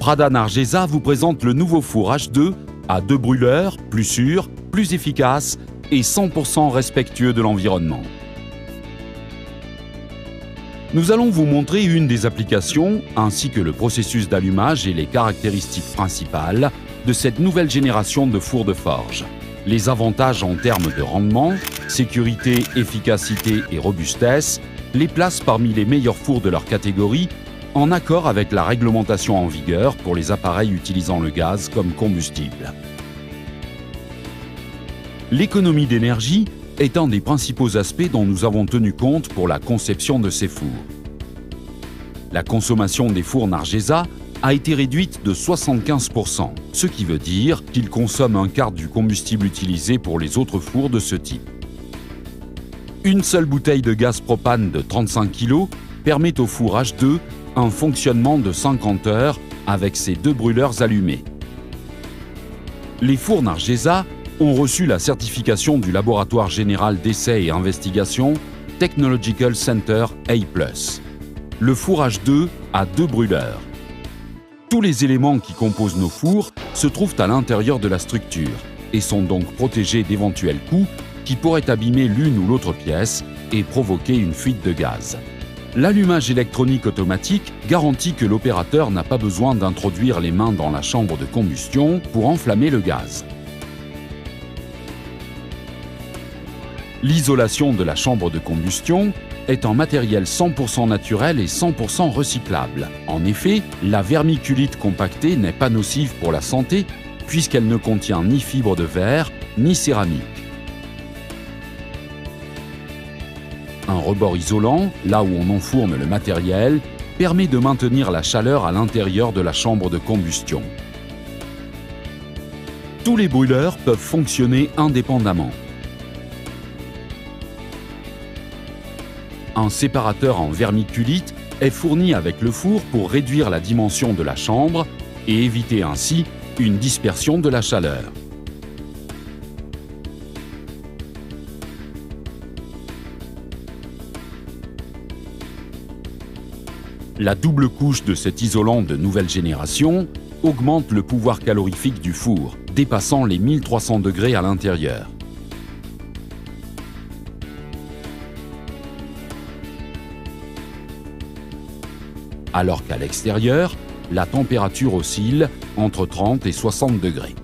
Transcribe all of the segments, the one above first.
Prada Nargesa vous présente le nouveau four H2 à 2 brûleurs, plus sûr, plus efficace et 100% respectueux de l'environnement. Nous allons vous montrer une des applications ainsi que le processus d'allumage et les caractéristiques principales de cette nouvelle génération de fours de forge. Les avantages en termes de rendement, sécurité, efficacité et robustesse les placent parmi les meilleurs fours de leur catégorie en accord avec la réglementation en vigueur pour les appareils utilisant le gaz comme combustible. L'économie d'énergie est un des principaux aspects dont nous avons tenu compte pour la conception de ces fours. La consommation des fours Nargesa a été réduite de 75%, ce qui veut dire qu'ils consomment un quart du combustible utilisé pour les autres fours de ce type. Une seule bouteille de gaz propane de 35 kg permet au four H2 un fonctionnement de 50 heures avec ses 2 brûleurs allumés. Les fours Nargesa ont reçu la certification du Laboratoire général d'essais et investigations Technological Center A+. Le four H2 a 2 brûleurs. Tous les éléments qui composent nos fours se trouvent à l'intérieur de la structure et sont donc protégés d'éventuels coups qui pourraient abîmer l'une ou l'autre pièce et provoquer une fuite de gaz. L'allumage électronique automatique garantit que l'opérateur n'a pas besoin d'introduire les mains dans la chambre de combustion pour enflammer le gaz. L'isolation de la chambre de combustion est un matériel 100% naturel et 100% recyclable. En effet, la vermiculite compactée n'est pas nocive pour la santé puisqu'elle ne contient ni fibre de verre ni céramique. Un rebord isolant, là où on enfourne le matériel, permet de maintenir la chaleur à l'intérieur de la chambre de combustion. Tous les brûleurs peuvent fonctionner indépendamment. Un séparateur en vermiculite est fourni avec le four pour réduire la dimension de la chambre et éviter ainsi une dispersion de la chaleur. La double couche de cet isolant de nouvelle génération augmente le pouvoir calorifique du four, dépassant les 1300 degrés à l'intérieur. Alors qu'à l'extérieur, la température oscille entre 30 et 60 degrés.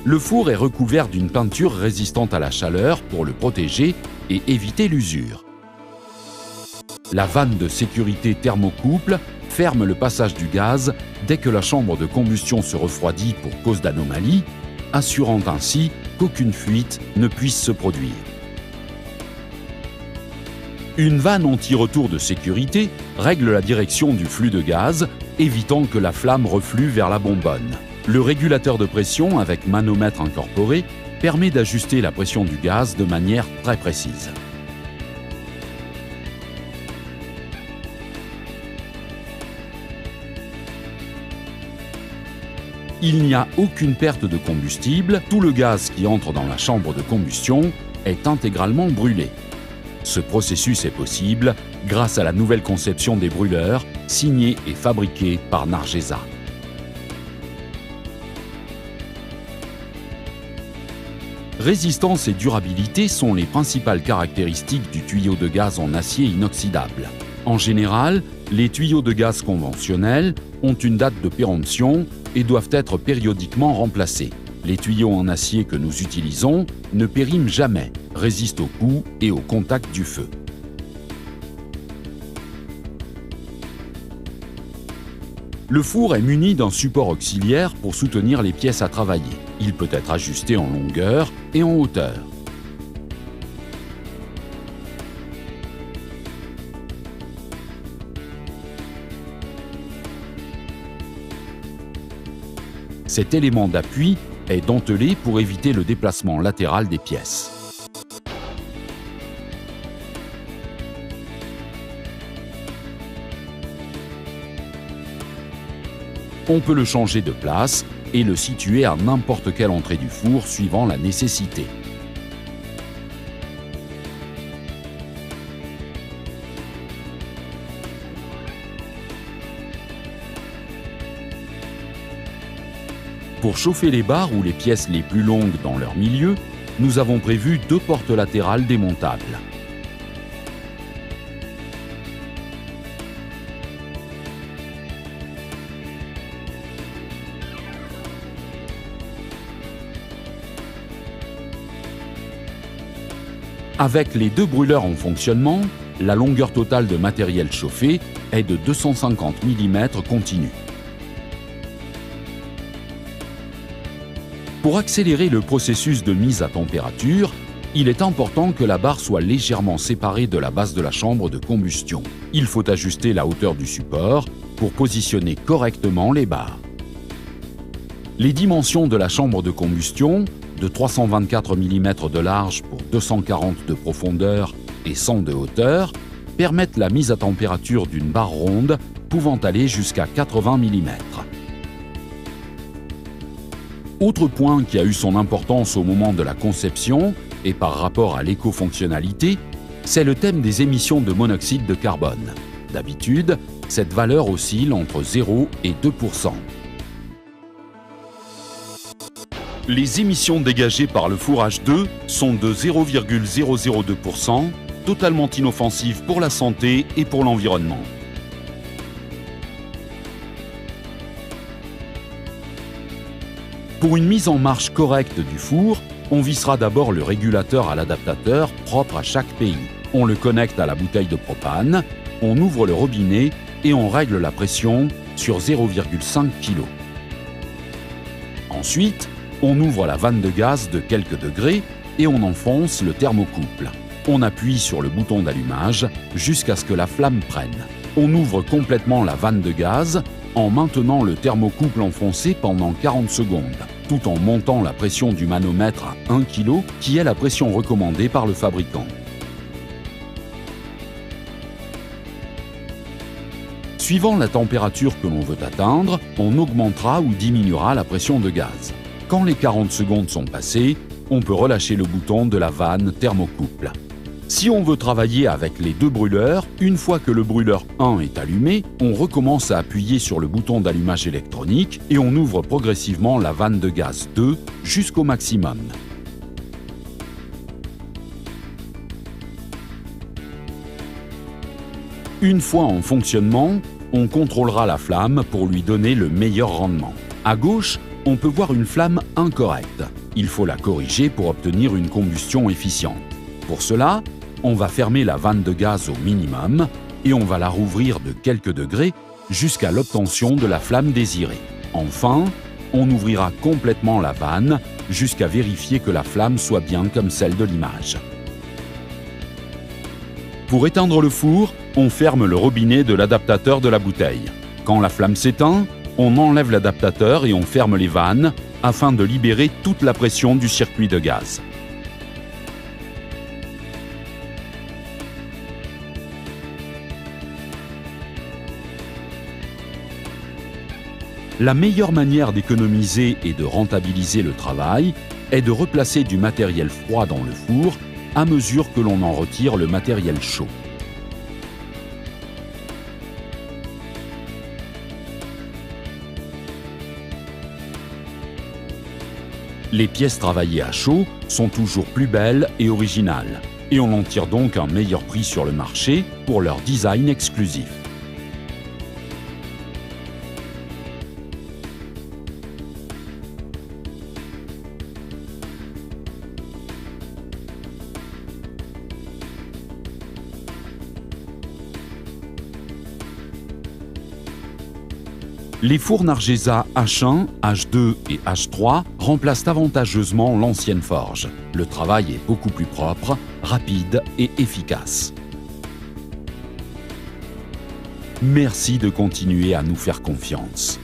Le four est recouvert d'une peinture résistante à la chaleur pour le protéger et éviter l'usure. La vanne de sécurité thermocouple ferme le passage du gaz dès que la chambre de combustion se refroidit pour cause d'anomalie, assurant ainsi qu'aucune fuite ne puisse se produire. Une vanne anti-retour de sécurité règle la direction du flux de gaz, évitant que la flamme reflue vers la bonbonne. Le régulateur de pression avec manomètre incorporé permet d'ajuster la pression du gaz de manière très précise. Il n'y a aucune perte de combustible, tout le gaz qui entre dans la chambre de combustion est intégralement brûlé. Ce processus est possible grâce à la nouvelle conception des brûleurs, signée et fabriquée par Nargesa. Résistance et durabilité sont les principales caractéristiques du tuyau de gaz en acier inoxydable. En général, les tuyaux de gaz conventionnels ont une date de péremption et doivent être périodiquement remplacés. Les tuyaux en acier que nous utilisons ne périment jamais, résistent aux coups et au contact du feu. Le four est muni d'un support auxiliaire pour soutenir les pièces à travailler. Il peut être ajusté en longueur et en hauteur. Cet élément d'appui est dentelé pour éviter le déplacement latéral des pièces. On peut le changer de place et le situer à n'importe quelle entrée du four suivant la nécessité. Pour chauffer les barres ou les pièces les plus longues dans leur milieu, nous avons prévu 2 portes latérales démontables. Avec les 2 brûleurs en fonctionnement, la longueur totale de matériel chauffé est de 250 mm continu. Pour accélérer le processus de mise à température, il est important que la barre soit légèrement séparée de la base de la chambre de combustion. Il faut ajuster la hauteur du support pour positionner correctement les barres. Les dimensions de la chambre de combustion, de 324 mm de large pour 240 de profondeur et 100 de hauteur, permettent la mise à température d'une barre ronde pouvant aller jusqu'à 80 mm. Autre point qui a eu son importance au moment de la conception et par rapport à l'écofonctionnalité, c'est le thème des émissions de monoxyde de carbone. D'habitude, cette valeur oscille entre 0 et 2%. Les émissions dégagées par le four H2 sont de 0,002%, totalement inoffensives pour la santé et pour l'environnement. Pour une mise en marche correcte du four, on vissera d'abord le régulateur à l'adaptateur propre à chaque pays. On le connecte à la bouteille de propane, on ouvre le robinet et on règle la pression sur 0,5 kg. Ensuite, on ouvre la vanne de gaz de quelques degrés et on enfonce le thermocouple. On appuie sur le bouton d'allumage jusqu'à ce que la flamme prenne. On ouvre complètement la vanne de gaz en maintenant le thermocouple enfoncé pendant 40 secondes, tout en montant la pression du manomètre à 1 kg, qui est la pression recommandée par le fabricant. Suivant la température que l'on veut atteindre, on augmentera ou diminuera la pression de gaz. Quand les 40 secondes sont passées, on peut relâcher le bouton de la vanne thermocouple. Si on veut travailler avec les 2 brûleurs, une fois que le brûleur 1 est allumé, on recommence à appuyer sur le bouton d'allumage électronique et on ouvre progressivement la vanne de gaz 2 jusqu'au maximum. Une fois en fonctionnement, on contrôlera la flamme pour lui donner le meilleur rendement. À gauche, on peut voir une flamme incorrecte. Il faut la corriger pour obtenir une combustion efficiente. Pour cela, on va fermer la vanne de gaz au minimum et on va la rouvrir de quelques degrés jusqu'à l'obtention de la flamme désirée. Enfin, on ouvrira complètement la vanne jusqu'à vérifier que la flamme soit bien comme celle de l'image. Pour éteindre le four, on ferme le robinet de l'adaptateur de la bouteille. Quand la flamme s'éteint, on enlève l'adaptateur et on ferme les vannes afin de libérer toute la pression du circuit de gaz. La meilleure manière d'économiser et de rentabiliser le travail est de replacer du matériel froid dans le four à mesure que l'on en retire le matériel chaud. Les pièces travaillées à chaud sont toujours plus belles et originales, et on en tire donc un meilleur prix sur le marché pour leur design exclusif. Les fours Nargesa H1, H2 et H3 remplacent avantageusement l'ancienne forge. Le travail est beaucoup plus propre, rapide et efficace. Merci de continuer à nous faire confiance.